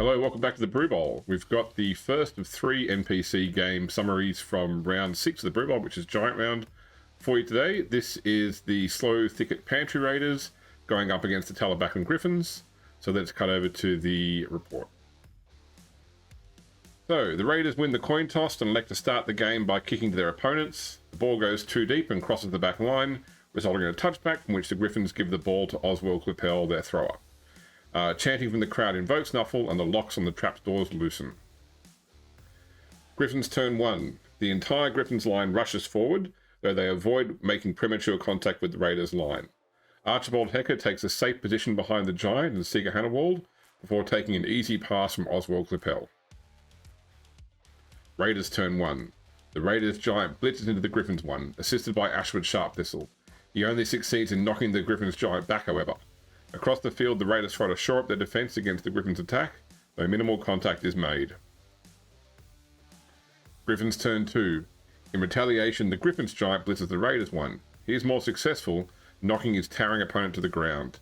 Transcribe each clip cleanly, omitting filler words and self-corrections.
Hello, welcome back to the Brew Bowl. We've got the first of 3 NPC game summaries from round 6 of the Brew Bowl, which is Giant Round for you today. This is the Sloe Thicket Pantry Raiders going up against the Talabecland Griffons. So let's cut over to the report. So the Raiders win the coin toss and elect to start the game by kicking to their opponents. The ball goes too deep and crosses the back line, resulting in a touchback from which the Griffons give the ball to Oswald Clippell, their thrower. Chanting from the crowd invokes Nuffle and the locks on the trapdoors loosen. Griffons turn 1. The entire Griffons line rushes forward, though they avoid making premature contact with the Raiders line. Archibald Hecker takes a safe position behind the Giant and Seeger Hannawald before taking an easy pass from Oswald Clippell. Raiders turn 1. The Raiders Giant blitzes into the Griffons 1, assisted by Ashford Sharpthistle. He only succeeds in knocking the Griffons Giant back, however. Across the field, the Raiders try to shore up their defence against the Griffons' attack, though minimal contact is made. Griffons turn 2. In retaliation, the Griffons Giant blitzes the Raiders 1. He is more successful, knocking his towering opponent to the ground.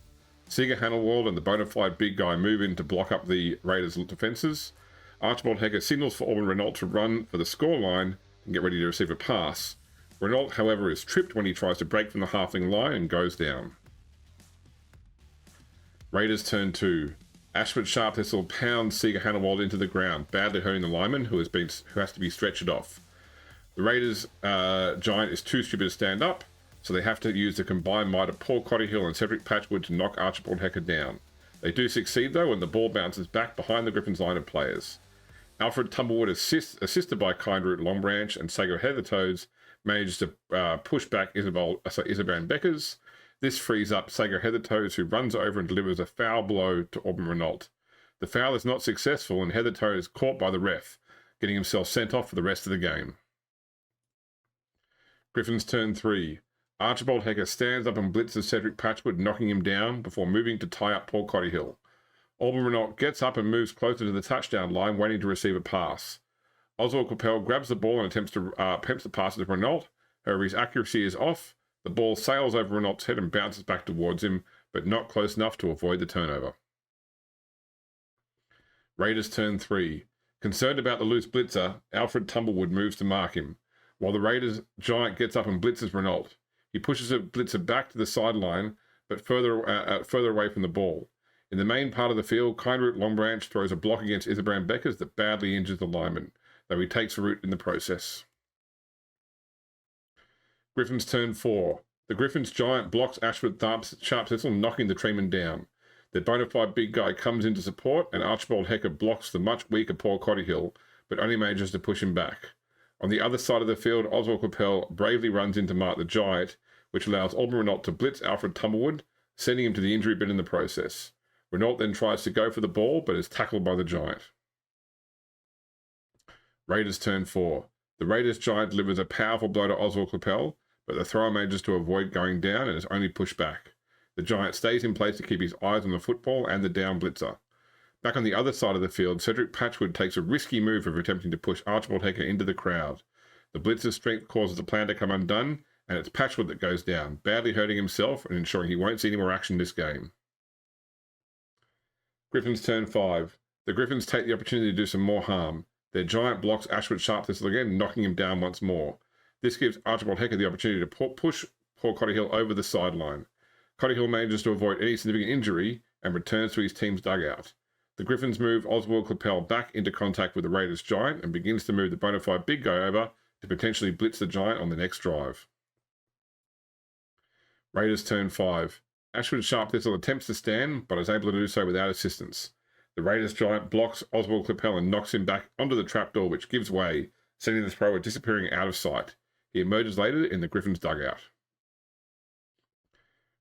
Seeger Hannawald and the bona fide big guy move in to block up the Raiders' defences. Archibald Hecker signals for Auburn Renault to run for the scoreline and get ready to receive a pass. Renault, however, is tripped when he tries to break from the Halfling line and goes down. Raiders turn 2. Ashford Sharpthistle pounds Seeger Hannawald into the ground, badly hurting the lineman who has to be stretchered off. The Raiders Giant is too stupid to stand up, so they have to use the combined might of Paul Cottyhill and Cedric Patchwood to knock Archibald Hecker down. They do succeed though, and the ball bounces back behind the Griffons line of players. Alfred Tumblewood, assisted by Kindroot Longbranch and Sago Heathertoes, manages to push back Isabran Beckers. This frees up Sago Heathertoes, who runs over and delivers a foul blow to Auburn Renault. The foul is not successful, and Heathertoes is caught by the ref, getting himself sent off for the rest of the game. Griffons turn 3. Archibald Hecker stands up and blitzes Cedric Patchwood, knocking him down before moving to tie up Paul Cottyhill. Auburn Renault gets up and moves closer to the touchdown line, waiting to receive a pass. Oswald Clippell grabs the ball and attempts to pass it to Renault. However, his accuracy is off. The ball sails over Renault's head and bounces back towards him, but not close enough to avoid the turnover. Raiders turn 3. Concerned about the loose blitzer, Alfred Tumblewood moves to mark him, while the Raiders Giant gets up and blitzes Renault. He pushes the blitzer back to the sideline, but further away from the ball. In the main part of the field, Kindroot Longbranch throws a block against Isabran Beckers that badly injures the lineman, though he takes a root in the process. Griffons turn 4. The Griffons Giant blocks Ashford Sharpthistle, knocking the treeman down. Their bona fide big guy comes in to support, and Archibald Hecker blocks the much weaker Paul Cottyhill, but only manages to push him back. On the other side of the field, Oswald Clippell bravely runs in to mark the Giant, which allows Auburn Renault to blitz Alfred Tumblewood, sending him to the injury bin in the process. Renault then tries to go for the ball, but is tackled by the Giant. Raiders turn 4. The Raiders Giant delivers a powerful blow to Oswald Clippell, but the thrower manages to avoid going down and is only pushed back. The Giant stays in place to keep his eyes on the football and the down blitzer. Back on the other side of the field, Cedric Patchwood takes a risky move of attempting to push Archibald Hecker into the crowd. The blitzer's strength causes the plan to come undone, and it's Patchwood that goes down, badly hurting himself and ensuring he won't see any more action this game. Griffons turn 5. The Griffons take the opportunity to do some more harm. Their Giant blocks Ashford Sharpthistle again, knocking him down once more. This gives Archibald Hecker the opportunity to push Paul Cottyhill over the sideline. Cottyhill manages to avoid any significant injury and returns to his team's dugout. The Griffons move Oswald Clippell back into contact with the Raiders Giant and begins to move the bona fide big guy over to potentially blitz the Giant on the next drive. Raiders turn 5. Ashford Sharpthistle attempts to stand, but is able to do so without assistance. The Raiders Giant blocks Oswald Clippell and knocks him back onto the trapdoor, which gives way, sending the thrower disappearing out of sight. He emerges later in the Griffons' dugout.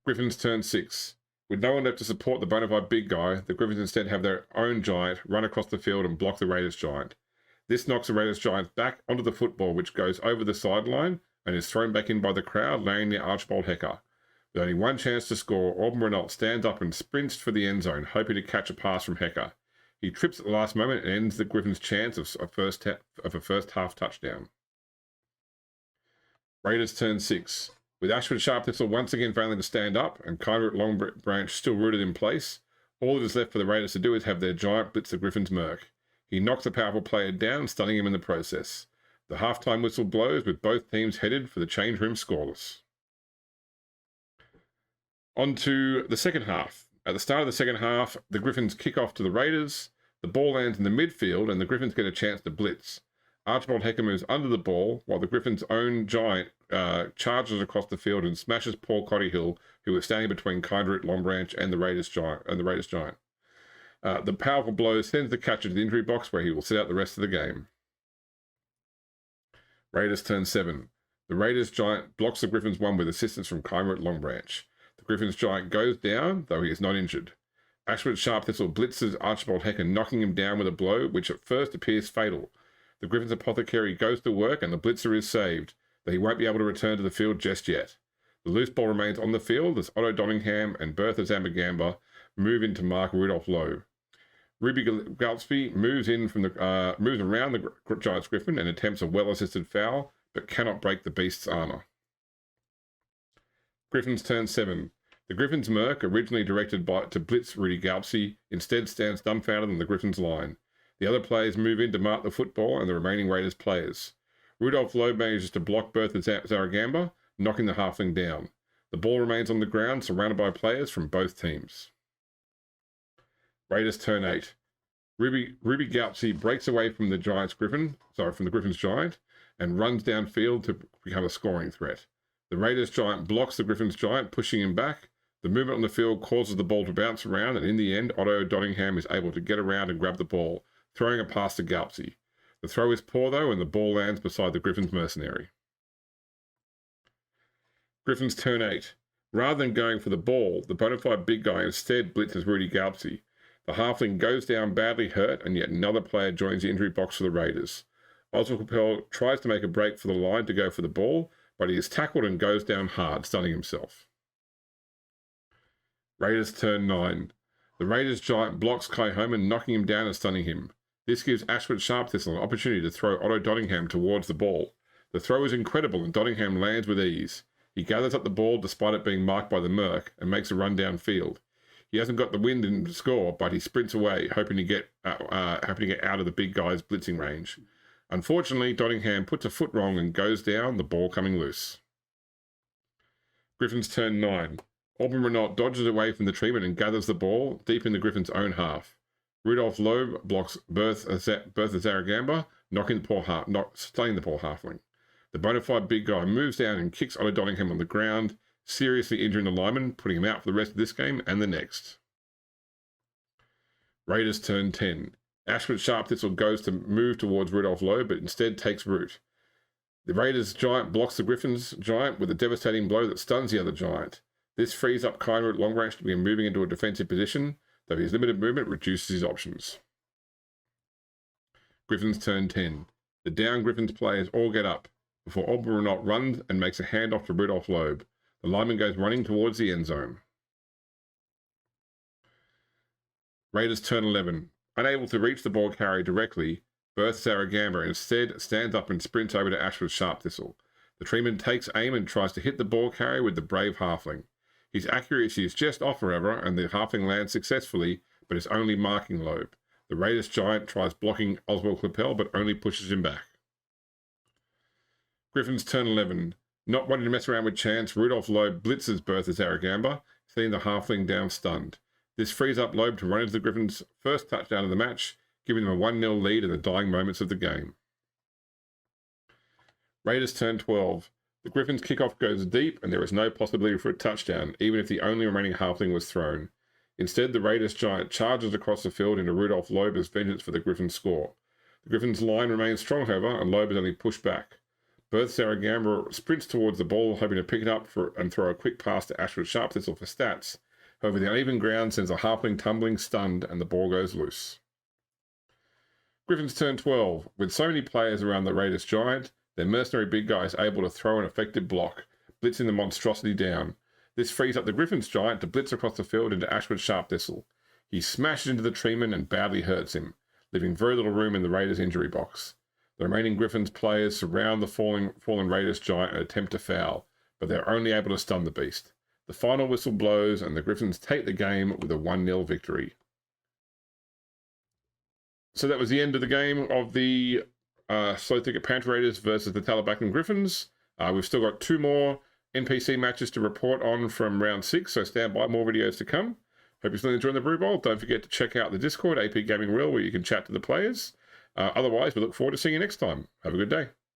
Griffons turn 6. With no one left to support the bona fide big guy, the Griffons instead have their own Giant run across the field and block the Raiders Giant. This knocks the Raiders Giant back onto the football, which goes over the sideline and is thrown back in by the crowd, laying near Archibald Hecker. With only one chance to score, Auburn Renault stands up and sprints for the end zone, hoping to catch a pass from Hecker. He trips at the last moment and ends the Griffons' chance of a first half touchdown. Raiders turn 6. With Ashford Sharpthistle once again failing to stand up and Kindroot Longbranch still rooted in place, All that is left for the Raiders to do is have their giant blitz the Griffins' merc. He knocks a powerful player down, stunning him in the process. The halftime whistle blows with both teams headed for the change room scoreless. On to the second half. At the start of the second half, the Griffins kick off to the Raiders. The ball lands in the midfield and the Griffins get a chance to blitz. Archibald Hecker moves under the ball while the Griffins' own giant charges across the field and smashes Paul Cottyhill, who was standing between Kindred Longbranch and the Raiders giant. The powerful blow sends the catcher to the injury box where he will sit out the rest of the game. Raiders turn 7. The Raiders giant blocks the Griffins 1 with assistance from Kindred Longbranch. The Griffins giant goes down, though he is not injured. Ashford Sharp Thistle blitzes Archibald Hecker, knocking him down with a blow which at first appears fatal. The Griffins apothecary goes to work and the blitzer is saved, though he won't be able to return to the field just yet. The loose ball remains on the field as Otto Donningham and Bertha Zambagamba move in to mark Rudolph Lowe. Ruby Galsby moves around the Giants Griffin and attempts a well-assisted foul, but cannot break the beast's armour. Griffins turn 7. The Griffins' merc, originally directed to blitz Rudy Galsby, instead stands dumbfounded on the Griffins' line. The other players move in to mark the football and the remaining Raiders players. Rudolph Lowe manages to block Bertha Zaragamba, knocking the halfling down. The ball remains on the ground, surrounded by players from both teams. Raiders turn 8. Ruby Galsby breaks away from the Griffins giant, and runs downfield to become a scoring threat. The Raiders giant blocks the Griffins giant, pushing him back. The movement on the field causes the ball to bounce around, and in the end, Otto Donningham is able to get around and grab the ball, throwing a pass to Galsby. The throw is poor, though, and the ball lands beside the Griffins mercenary. Griffins turn 8. Rather than going for the ball, the bona fide big guy instead blitzes Rudy Galsby. The halfling goes down badly hurt, and yet another player joins the injury box for the Raiders. Oswald Capel tries to make a break for the line to go for the ball, but he is tackled and goes down hard, stunning himself. Raiders turn 9. The Raiders giant blocks Kai Homan, knocking him down and stunning him. This gives Ashford Sharp Thistle an opportunity to throw Otto Donningham towards the ball. The throw is incredible and Donningham lands with ease. He gathers up the ball despite it being marked by the merc and makes a run downfield. He hasn't got the wind in the score, but he sprints away, hoping to get out of the big guy's blitzing range. Unfortunately, Donningham puts a foot wrong and goes down, the ball coming loose. Griffins turn 9. Auburn Renault dodges away from the treatment and gathers the ball deep in the Griffins' own half. Rudolph Loeb blocks Bertha Zaragamba, stunning the poor halfling. The bona fide big guy moves down and kicks Otto Donningham on the ground, seriously injuring the lineman, putting him out for the rest of this game and the next. Raiders turn 10. Ashford Sharp Thistle goes to move towards Rudolph Lowe, but instead takes root. The Raiders giant blocks the Griffins giant with a devastating blow that stuns the other giant. This frees up Kindred Longbranch to begin moving into a defensive position, though his limited movement reduces his options. Griffins turn 10. The down Griffins players all get up, before Auburn Renault runs and makes a handoff to Rudolph Loeb. The lineman goes running towards the end zone. Raiders turn 11. Unable to reach the ball carrier directly, Bertha Zaragamba instead stands up and sprints over to Ashford Sharp Thistle. The treeman takes aim and tries to hit the ball carrier with the brave halfling. His accuracy is just off, however, and the halfling lands successfully, but is only marking Loeb. The Raiders giant tries blocking Oswald Clapel, but only pushes him back. Griffins turn 11. Not wanting to mess around with chance, Rudolph Loeb blitzes Bertha Zaragamba, seeing the halfling down stunned. This frees up Loeb to run into the Griffins' first touchdown of the match, giving them a 1-0 lead in the dying moments of the game. Raiders turn 12. The Griffins' kickoff goes deep, and there is no possibility for a touchdown, even if the only remaining halfling was thrown. Instead, the Raiders giant charges across the field into Rudolph Loeb as vengeance for the Griffins' score. The Griffins' line remains strong, however, and Loeb is only pushed back. Bertha Zaragamba sprints towards the ball, hoping to pick it up and throw a quick pass to Ashford Sharp Thistle for stats. However, the uneven ground sends a halfling tumbling, stunned, and the ball goes loose. Griffins turn 12. With so many players around the Raiders giant, their mercenary big guy is able to throw an effective block, blitzing the monstrosity down. This frees up the Griffins giant to blitz across the field into Ashford Sharp Thistle. He smashes into the treeman and badly hurts him, leaving very little room in the Raiders' injury box. The remaining Griffins players surround the fallen Raiders giant and attempt to foul, but they're only able to stun the beast. The final whistle blows and the Griffons take the game with a 1-0 victory. So that was the end of the game of the Sloe Thicket Pantry Raiders versus the Talabecland Griffons. We've still got 2 more NPC matches to report on from round 6, so stand by, more videos to come. Hope you're still enjoying the Brew Bowl. Don't forget to check out the Discord, AP Gaming Real, where you can chat to the players. Otherwise, we look forward to seeing you next time. Have a good day.